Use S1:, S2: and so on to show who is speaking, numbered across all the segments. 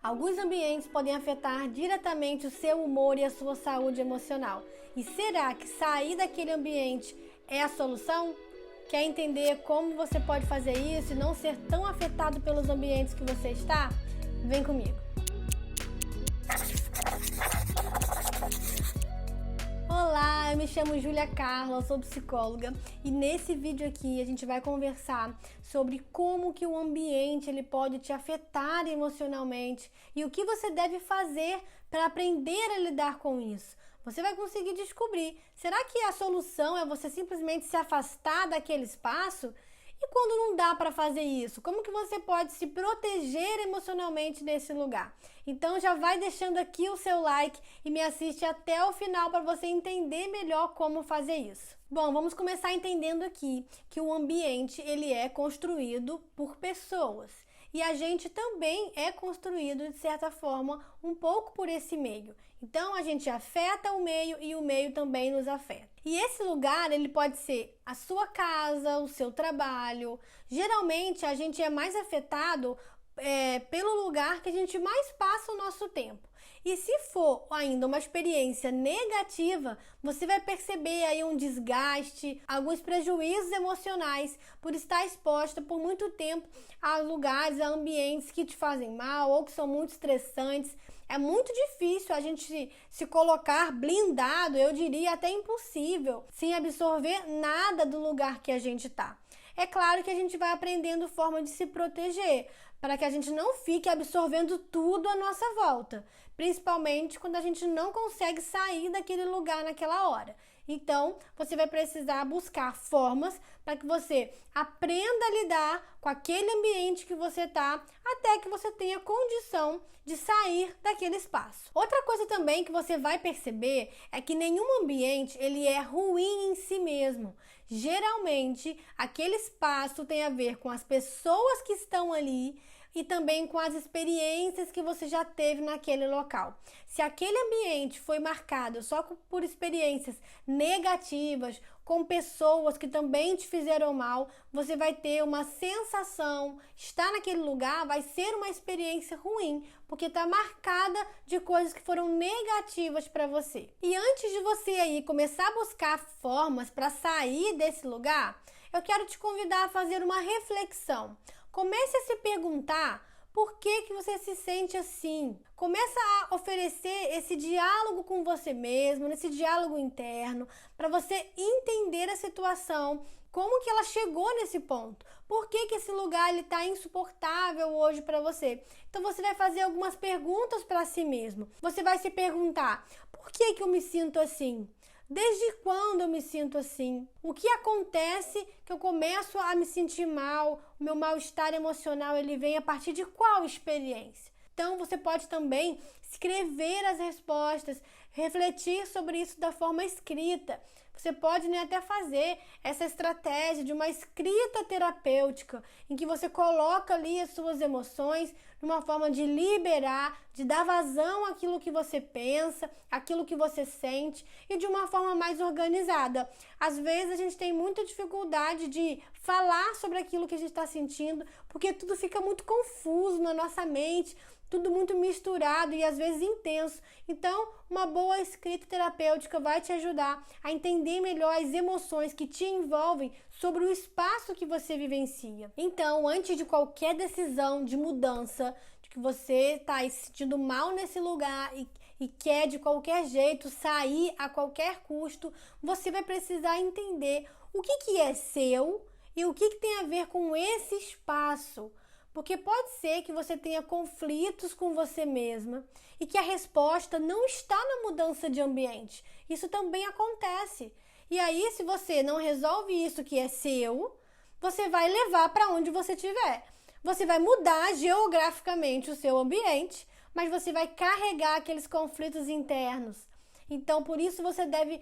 S1: Alguns ambientes podem afetar diretamente o seu humor e a sua saúde emocional. E será que sair daquele ambiente é a solução? Quer entender como você pode fazer isso e não ser tão afetado pelos ambientes que você está? Vem comigo! Olá, eu me chamo Júlia Carla, sou psicóloga e nesse vídeo aqui a gente vai conversar sobre como que o ambiente ele pode te afetar emocionalmente e o que você deve fazer para aprender a lidar com isso. Você vai conseguir descobrir, será que a solução é você simplesmente se afastar daquele espaço? E quando não dá para fazer isso, como que você pode se proteger emocionalmente nesse lugar? Então já vai deixando aqui o seu like e me assiste até o final para você entender melhor como fazer isso. Bom, vamos começar entendendo aqui que o ambiente ele é construído por pessoas. E a gente também é construído, de certa forma, um pouco por esse meio. Então, a gente afeta o meio e o meio também nos afeta. E esse lugar, ele pode ser a sua casa, o seu trabalho. Geralmente, a gente é mais afetado pelo lugar que a gente mais passa o nosso tempo. E se for ainda uma experiência negativa, você vai perceber aí um desgaste, alguns prejuízos emocionais por estar exposta por muito tempo a lugares, a ambientes que te fazem mal ou que são muito estressantes. É muito difícil a gente se colocar blindado, eu diria até impossível, sem absorver nada do lugar que a gente está. É claro que a gente vai aprendendo forma de se proteger, para que a gente não fique absorvendo tudo à nossa volta, principalmente quando a gente não consegue sair daquele lugar naquela hora. Então, você vai precisar buscar formas para que você aprenda a lidar com aquele ambiente que você está, até que você tenha condição de sair daquele espaço. Outra coisa também que você vai perceber é que nenhum ambiente ele é ruim em si mesmo. Geralmente, aquele espaço tem a ver com as pessoas que estão ali e também com as experiências que você já teve naquele local. Se aquele ambiente foi marcado só por experiências negativas, com pessoas que também te fizeram mal, você vai ter uma sensação, estar naquele lugar vai ser uma experiência ruim, porque está marcada de coisas que foram negativas para você. E antes de você aí começar a buscar formas para sair desse lugar, eu quero te convidar a fazer uma reflexão. Comece a se perguntar por que você se sente assim. Começa a oferecer esse diálogo com você mesmo, nesse diálogo interno, para você entender a situação, como que ela chegou nesse ponto. Por que esse lugar está insuportável hoje para você? Então você vai fazer algumas perguntas para si mesmo. Você vai se perguntar, por que eu me sinto assim? Desde quando eu me sinto assim? O que acontece que eu começo a me sentir mal? O meu mal-estar emocional ele vem a partir de qual experiência? Então você pode também escrever as respostas, refletir sobre isso da forma escrita. Você pode até fazer essa estratégia de uma escrita terapêutica, em que você coloca ali as suas emoções de uma forma de liberar, de dar vazão àquilo que você pensa, àquilo que você sente e de uma forma mais organizada. Às vezes a gente tem muita dificuldade de falar sobre aquilo que a gente está sentindo, porque tudo fica muito confuso na nossa mente, tudo muito misturado e às vezes intenso. Então, uma boa escrita terapêutica vai te ajudar a entender melhor as emoções que te envolvem sobre o espaço que você vivencia. Então, antes de qualquer decisão de mudança, de que você está se sentindo mal nesse lugar e quer de qualquer jeito sair a qualquer custo, você vai precisar entender o que é seu e o que tem a ver com esse espaço. Porque pode ser que você tenha conflitos com você mesma e que a resposta não está na mudança de ambiente. Isso também acontece. E aí, se você não resolve isso que é seu, você vai levar para onde você estiver. Você vai mudar geograficamente o seu ambiente, mas você vai carregar aqueles conflitos internos. Então, por isso, você deve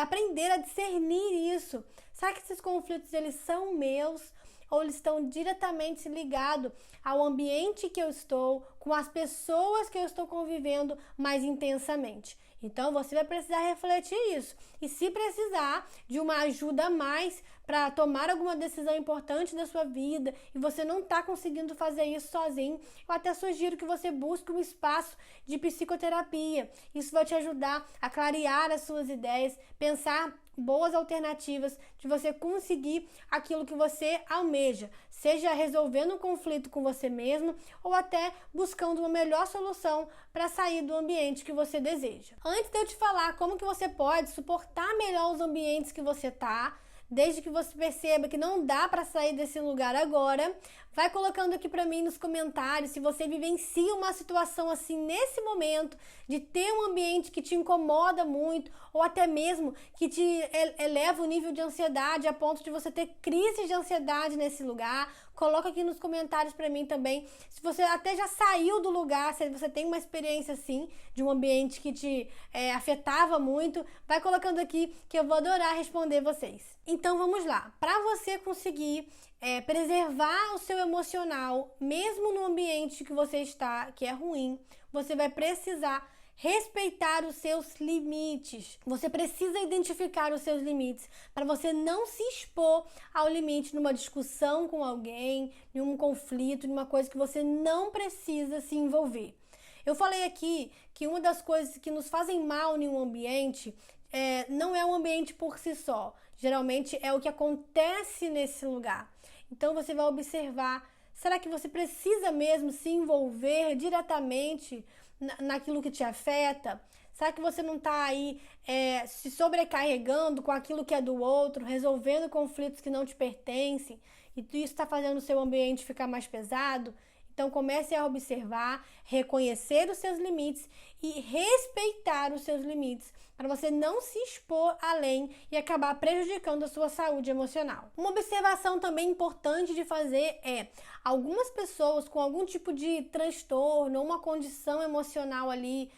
S1: aprender a discernir isso. Será que esses conflitos eles são meus? Ou eles estão diretamente ligados ao ambiente que eu estou, com as pessoas que eu estou convivendo mais intensamente? Então, você vai precisar refletir isso. E se precisar de uma ajuda a mais para tomar alguma decisão importante da sua vida e você não está conseguindo fazer isso sozinho, eu até sugiro que você busque um espaço de psicoterapia. Isso vai te ajudar a clarear as suas ideias, pensar boas alternativas de você conseguir aquilo que você almeja, seja resolvendo um conflito com você mesmo ou até buscando uma melhor solução para sair do ambiente que você deseja. Antes de eu te falar como que você pode suportar melhor os ambientes que você está, desde que você perceba que não dá para sair desse lugar agora, vai colocando aqui para mim nos comentários se você vivencia uma situação assim nesse momento, de ter um ambiente que te incomoda muito ou até mesmo que te eleva o nível de ansiedade a ponto de você ter crises de ansiedade nesse lugar. Coloca aqui nos comentários para mim também se você até já saiu do lugar, se você tem uma experiência assim de um ambiente que te afetava muito. Vai colocando aqui que eu vou adorar responder vocês. Então vamos lá, para você conseguir preservar o seu emocional, mesmo no ambiente que você está, que é ruim, você vai precisar respeitar os seus limites. Você precisa identificar os seus limites para você não se expor ao limite numa discussão com alguém, em um conflito, em uma coisa que você não precisa se envolver. Eu falei aqui que uma das coisas que nos fazem mal em um ambiente não é o ambiente por si só. Geralmente é o que acontece nesse lugar. Então você vai observar, será que você precisa mesmo se envolver diretamente naquilo que te afeta? Será que você não está aí se sobrecarregando com aquilo que é do outro, resolvendo conflitos que não te pertencem, e isso está fazendo o seu ambiente ficar mais pesado? Então comece a observar, reconhecer os seus limites e respeitar os seus limites, para você não se expor além e acabar prejudicando a sua saúde emocional. Uma observação também importante de fazer é: algumas pessoas com algum tipo de transtorno ou uma condição emocional ali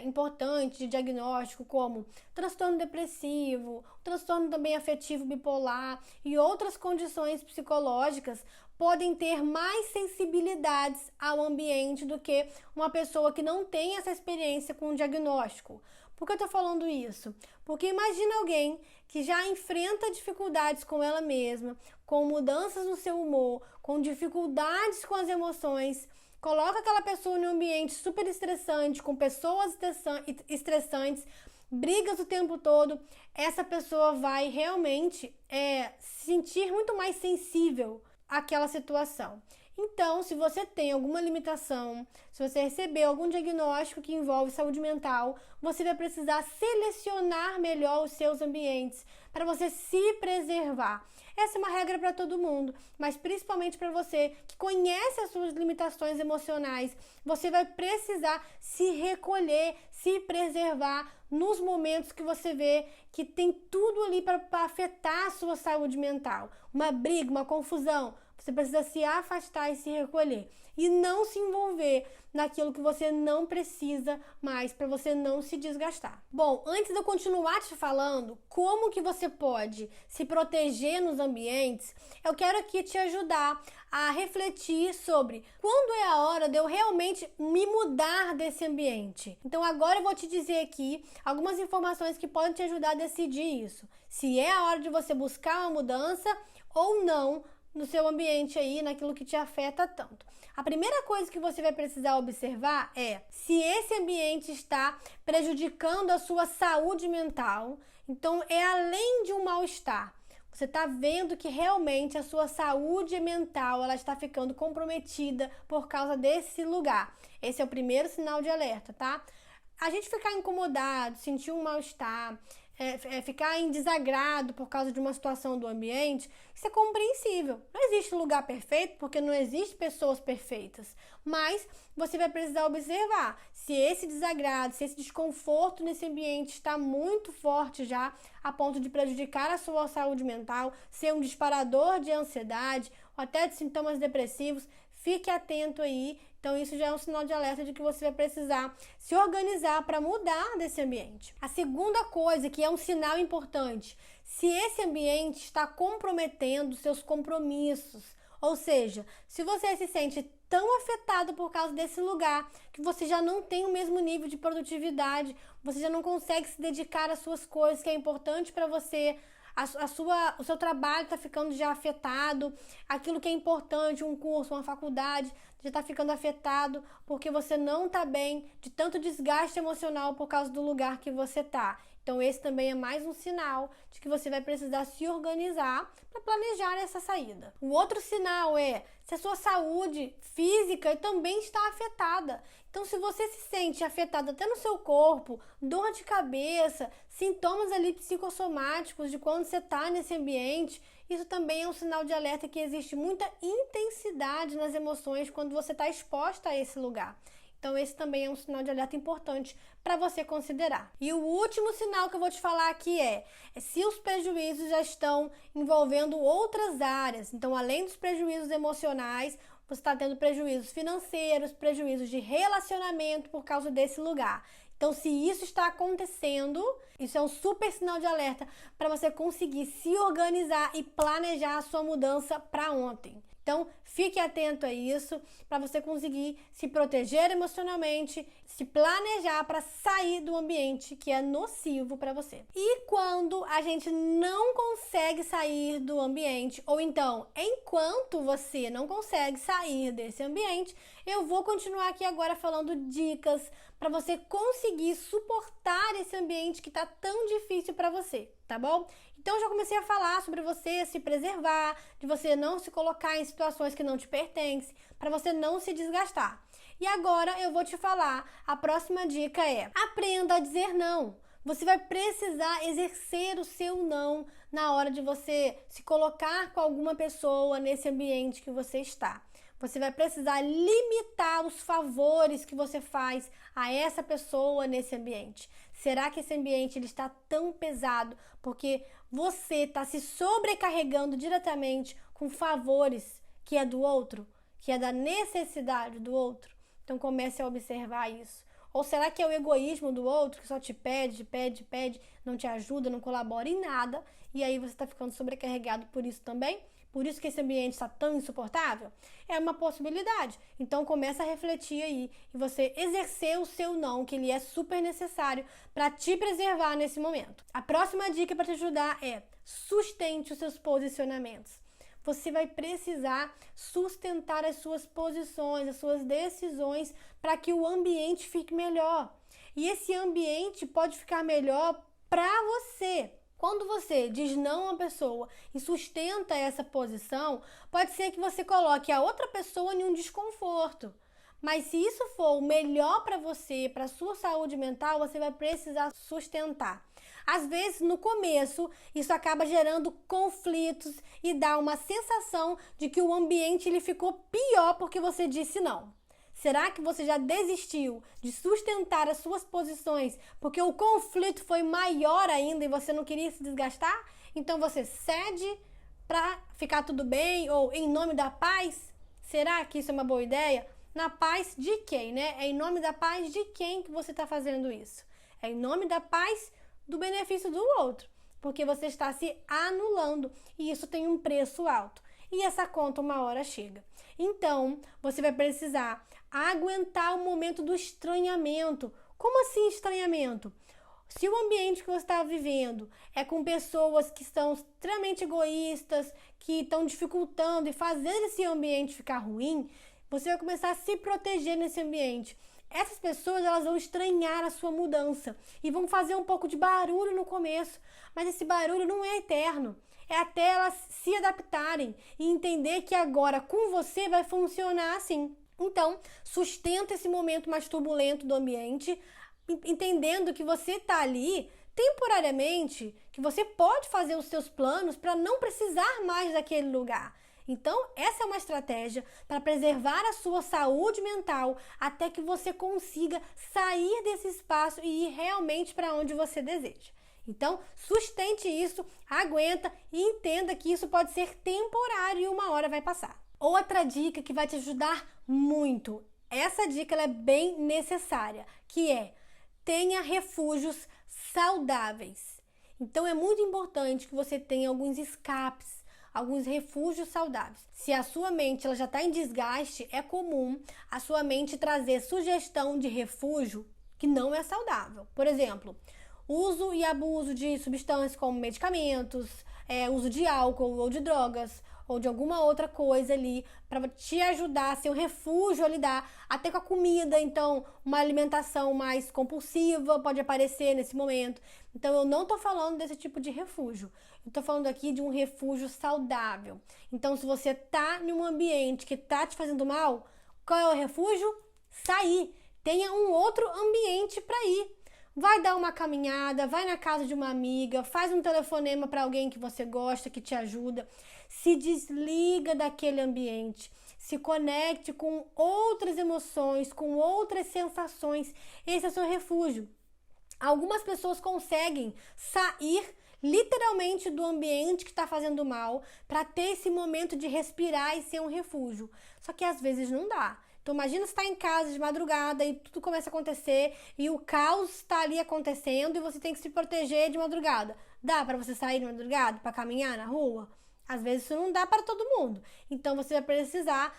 S1: importante de diagnóstico, como transtorno depressivo, transtorno também afetivo bipolar e outras condições psicológicas, podem ter mais sensibilidades ao ambiente do que uma pessoa que não tem essa experiência com o diagnóstico. Por que eu tô falando isso? Porque imagina alguém que já enfrenta dificuldades com ela mesma, com mudanças no seu humor, com dificuldades com as emoções, coloca aquela pessoa em um ambiente super estressante, com pessoas estressantes, brigas o tempo todo, essa pessoa vai realmente se sentir muito mais sensível àquela situação. Então, se você tem alguma limitação, se você recebeu algum diagnóstico que envolve saúde mental, você vai precisar selecionar melhor os seus ambientes para você se preservar. Essa é uma regra para todo mundo, mas principalmente para você que conhece as suas limitações emocionais, você vai precisar se recolher, se preservar nos momentos que você vê que tem tudo ali para afetar a sua saúde mental. Uma briga, uma confusão. Você precisa se afastar e se recolher. E não se envolver naquilo que você não precisa mais, para você não se desgastar. Bom, antes de eu continuar te falando como que você pode se proteger nos ambientes, eu quero aqui te ajudar a refletir sobre quando é a hora de eu realmente me mudar desse ambiente. Então agora eu vou te dizer aqui algumas informações que podem te ajudar a decidir isso. Se é a hora de você buscar uma mudança ou não no seu ambiente aí, naquilo que te afeta tanto. A primeira coisa que você vai precisar observar é se esse ambiente está prejudicando a sua saúde mental. Então, é além de um mal-estar. Você está vendo que realmente a sua saúde mental ela está ficando comprometida por causa desse lugar. Esse é o primeiro sinal de alerta, tá? A gente ficar incomodado, sentir um mal-estar, ficar em desagrado por causa de uma situação do ambiente, isso é compreensível. Não existe lugar perfeito, porque não existe pessoas perfeitas. Mas você vai precisar observar se esse desagrado, se esse desconforto nesse ambiente está muito forte já, a ponto de prejudicar a sua saúde mental, ser um disparador de ansiedade ou até de sintomas depressivos. Fique atento aí. Então isso já é um sinal de alerta de que você vai precisar se organizar para mudar desse ambiente. A segunda coisa, que é um sinal importante, se esse ambiente está comprometendo seus compromissos, ou seja, se você se sente tão afetado por causa desse lugar, que você já não tem o mesmo nível de produtividade, você já não consegue se dedicar às suas coisas, que é importante para você, o seu trabalho está ficando já afetado, aquilo que é importante, um curso, uma faculdade, já está ficando afetado, porque você não está bem, de tanto desgaste emocional por causa do lugar que você está. Então esse também é mais um sinal de que você vai precisar se organizar para planejar essa saída. O outro sinal é se a sua saúde física também está afetada. Então se você se sente afetado até no seu corpo, dor de cabeça, sintomas ali psicossomáticos de quando você está nesse ambiente, isso também é um sinal de alerta que existe muita intensidade nas emoções quando você está exposta a esse lugar. Então esse também é um sinal de alerta importante para você considerar. E o último sinal que eu vou te falar aqui é se os prejuízos já estão envolvendo outras áreas. Então, além dos prejuízos emocionais, você está tendo prejuízos financeiros, prejuízos de relacionamento por causa desse lugar. Então, se isso está acontecendo, isso é um super sinal de alerta para você conseguir se organizar e planejar a sua mudança para ontem. Então, fique atento a isso para você conseguir se proteger emocionalmente, se planejar para sair do ambiente que é nocivo para você. E quando a gente não consegue sair do ambiente, ou então, enquanto você não consegue sair desse ambiente, eu vou continuar aqui agora falando dicas para você conseguir suportar esse ambiente que está tão difícil para você, tá bom? Então, eu já comecei a falar sobre você se preservar, de você não se colocar em situações que não te pertencem, para você não se desgastar. E agora eu vou te falar, a próxima dica é: aprenda a dizer não. Você vai precisar exercer o seu não na hora de você se colocar com alguma pessoa nesse ambiente que você está. Você vai precisar limitar os favores que você faz a essa pessoa nesse ambiente. Será que esse ambiente ele está tão pesado porque você está se sobrecarregando diretamente com favores que é do outro, que é da necessidade do outro? Então comece a observar isso. Ou será que é o egoísmo do outro que só te pede, não te ajuda, não colabora em nada e aí você está ficando sobrecarregado por isso também? Por isso que esse ambiente está tão insuportável? É uma possibilidade. Então começa a refletir aí e você exercer o seu não, que ele é super necessário para te preservar nesse momento. A próxima dica para te ajudar é sustente os seus posicionamentos. Você vai precisar sustentar as suas posições, as suas decisões para que o ambiente fique melhor. E esse ambiente pode ficar melhor para você. Quando você diz não a uma pessoa e sustenta essa posição, pode ser que você coloque a outra pessoa em um desconforto. Mas se isso for o melhor para você, para a sua saúde mental, você vai precisar sustentar. Às vezes, no começo, isso acaba gerando conflitos e dá uma sensação de que o ambiente ele ficou pior porque você disse não. Será que você já desistiu de sustentar as suas posições porque o conflito foi maior ainda e você não queria se desgastar? Então você cede para ficar tudo bem ou em nome da paz? Será que isso é uma boa ideia? Na paz de quem, né? É em nome da paz de quem que você está fazendo isso? É em nome da paz do benefício do outro, porque você está se anulando e isso tem um preço alto. E essa conta uma hora chega. Então, você vai precisar aguentar o momento do estranhamento. Como assim estranhamento? Se o ambiente que você está vivendo é com pessoas que estão extremamente egoístas, que estão dificultando e fazendo esse ambiente ficar ruim, você vai começar a se proteger nesse ambiente. Essas pessoas elas vão estranhar a sua mudança e vão fazer um pouco de barulho no começo, mas esse barulho não é eterno. É até elas se adaptarem e entender que agora com você vai funcionar assim. Então, sustenta esse momento mais turbulento do ambiente, entendendo que você está ali temporariamente, que você pode fazer os seus planos para não precisar mais daquele lugar. Então, essa é uma estratégia para preservar a sua saúde mental até que você consiga sair desse espaço e ir realmente para onde você deseja. Então, sustente isso, aguenta e entenda que isso pode ser temporário e uma hora vai passar. Outra dica que vai te ajudar muito, essa dica ela é bem necessária, que é tenha refúgios saudáveis. Então, é muito importante que você tenha alguns escapes, alguns refúgios saudáveis. Se a sua mente ela já está em desgaste, é comum a sua mente trazer sugestão de refúgio que não é saudável. Por exemplo, uso e abuso de substâncias como medicamentos, uso de álcool ou de drogas, ou de alguma outra coisa ali, para te ajudar a ser um refúgio a lidar até com a comida. Então, uma alimentação mais compulsiva pode aparecer nesse momento. Então, eu não tô falando desse tipo de refúgio. Eu tô falando aqui de um refúgio saudável. Então, se você tá em um ambiente que tá te fazendo mal, qual é o refúgio? Sair. Tenha um outro ambiente para ir. Vai dar uma caminhada, vai na casa de uma amiga, faz um telefonema para alguém que você gosta, que te ajuda. Se desliga daquele ambiente, se conecte com outras emoções, com outras sensações. Esse é o seu refúgio. Algumas pessoas conseguem sair literalmente do ambiente que está fazendo mal para ter esse momento de respirar e ser um refúgio. Só que às vezes não dá. Então imagina você estar em casa de madrugada e tudo começa a acontecer e o caos está ali acontecendo e você tem que se proteger de madrugada. Dá para você sair de madrugada para caminhar na rua? Às vezes isso não dá para todo mundo. Então você vai precisar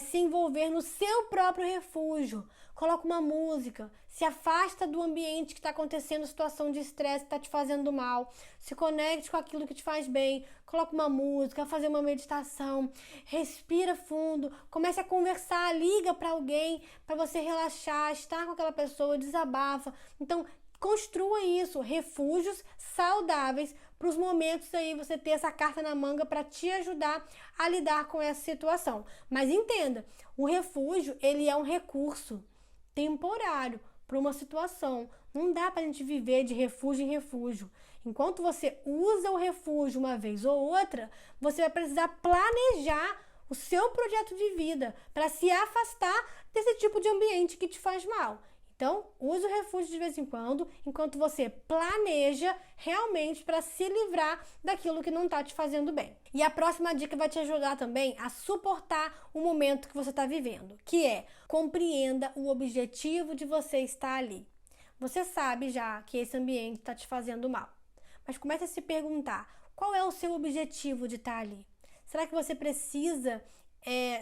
S1: se envolver no seu próprio refúgio. Coloca uma música, se afasta do ambiente que está acontecendo, situação de estresse que está te fazendo mal. Se conecte com aquilo que te faz bem. Coloca uma música, fazer uma meditação, respira fundo, comece a conversar, liga para alguém para você relaxar, estar com aquela pessoa, desabafa. Então, construa isso, refúgios saudáveis para os momentos aí você ter essa carta na manga para te ajudar a lidar com essa situação. Mas entenda, o refúgio, ele é um recurso temporário para uma situação. Não dá para a gente viver de refúgio em refúgio. Enquanto você usa o refúgio uma vez ou outra, você vai precisar planejar o seu projeto de vida para se afastar desse tipo de ambiente que te faz mal. Então, use o refúgio de vez em quando, enquanto você planeja realmente para se livrar daquilo que não está te fazendo bem. E a próxima dica vai te ajudar também a suportar o momento que você está vivendo, que é compreenda o objetivo de você estar ali. Você sabe já que esse ambiente está te fazendo mal, mas comece a se perguntar, qual é o seu objetivo de estar ali? Será que você precisa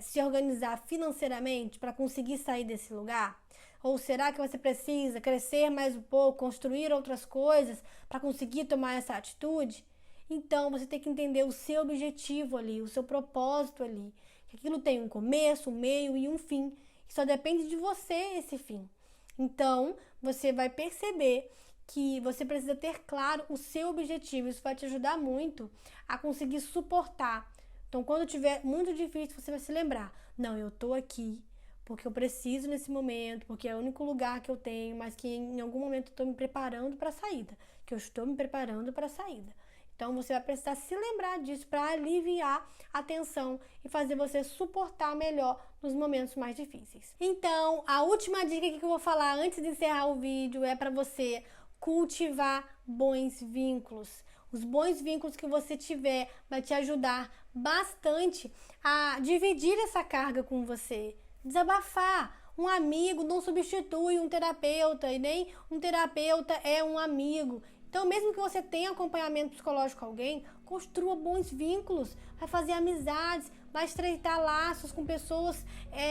S1: se organizar financeiramente para conseguir sair desse lugar? Ou será que você precisa crescer mais um pouco, construir outras coisas para conseguir tomar essa atitude? Então, você tem que entender o seu objetivo ali, o seu propósito ali. Que aquilo tem um começo, um meio e um fim. E só depende de você esse fim. Então, você vai perceber que você precisa ter claro o seu objetivo. Isso vai te ajudar muito a conseguir suportar. Então, quando tiver muito difícil, você vai se lembrar. Não, eu tô aqui porque eu preciso nesse momento, porque é o único lugar que eu tenho, mas que em algum momento eu estou me preparando para a saída, que eu estou me preparando para a saída. Então, você vai precisar se lembrar disso para aliviar a tensão e fazer você suportar melhor nos momentos mais difíceis. Então, a última dica que eu vou falar antes de encerrar o vídeo é para você cultivar bons vínculos. Os bons vínculos que você tiver vai te ajudar bastante a dividir essa carga com você. Desabafar. Um amigo não substitui um terapeuta e nem um terapeuta é um amigo. Então, mesmo que você tenha acompanhamento psicológico com alguém, construa bons vínculos, vai fazer amizades, vai estreitar laços com pessoas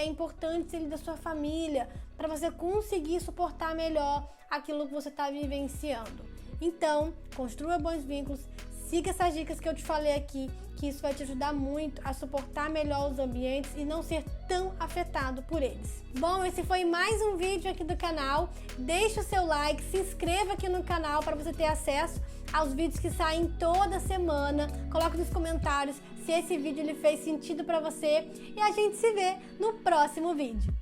S1: importantes da sua família, para você conseguir suportar melhor aquilo que você está vivenciando. Então, construa bons vínculos, siga essas dicas que eu te falei aqui, que isso vai te ajudar muito a suportar melhor os ambientes e não ser tão afetado por eles. Bom, esse foi mais um vídeo aqui do canal. Deixe o seu like, se inscreva aqui no canal para você ter acesso aos vídeos que saem toda semana. Coloque nos comentários se esse vídeo ele fez sentido para você e a gente se vê no próximo vídeo.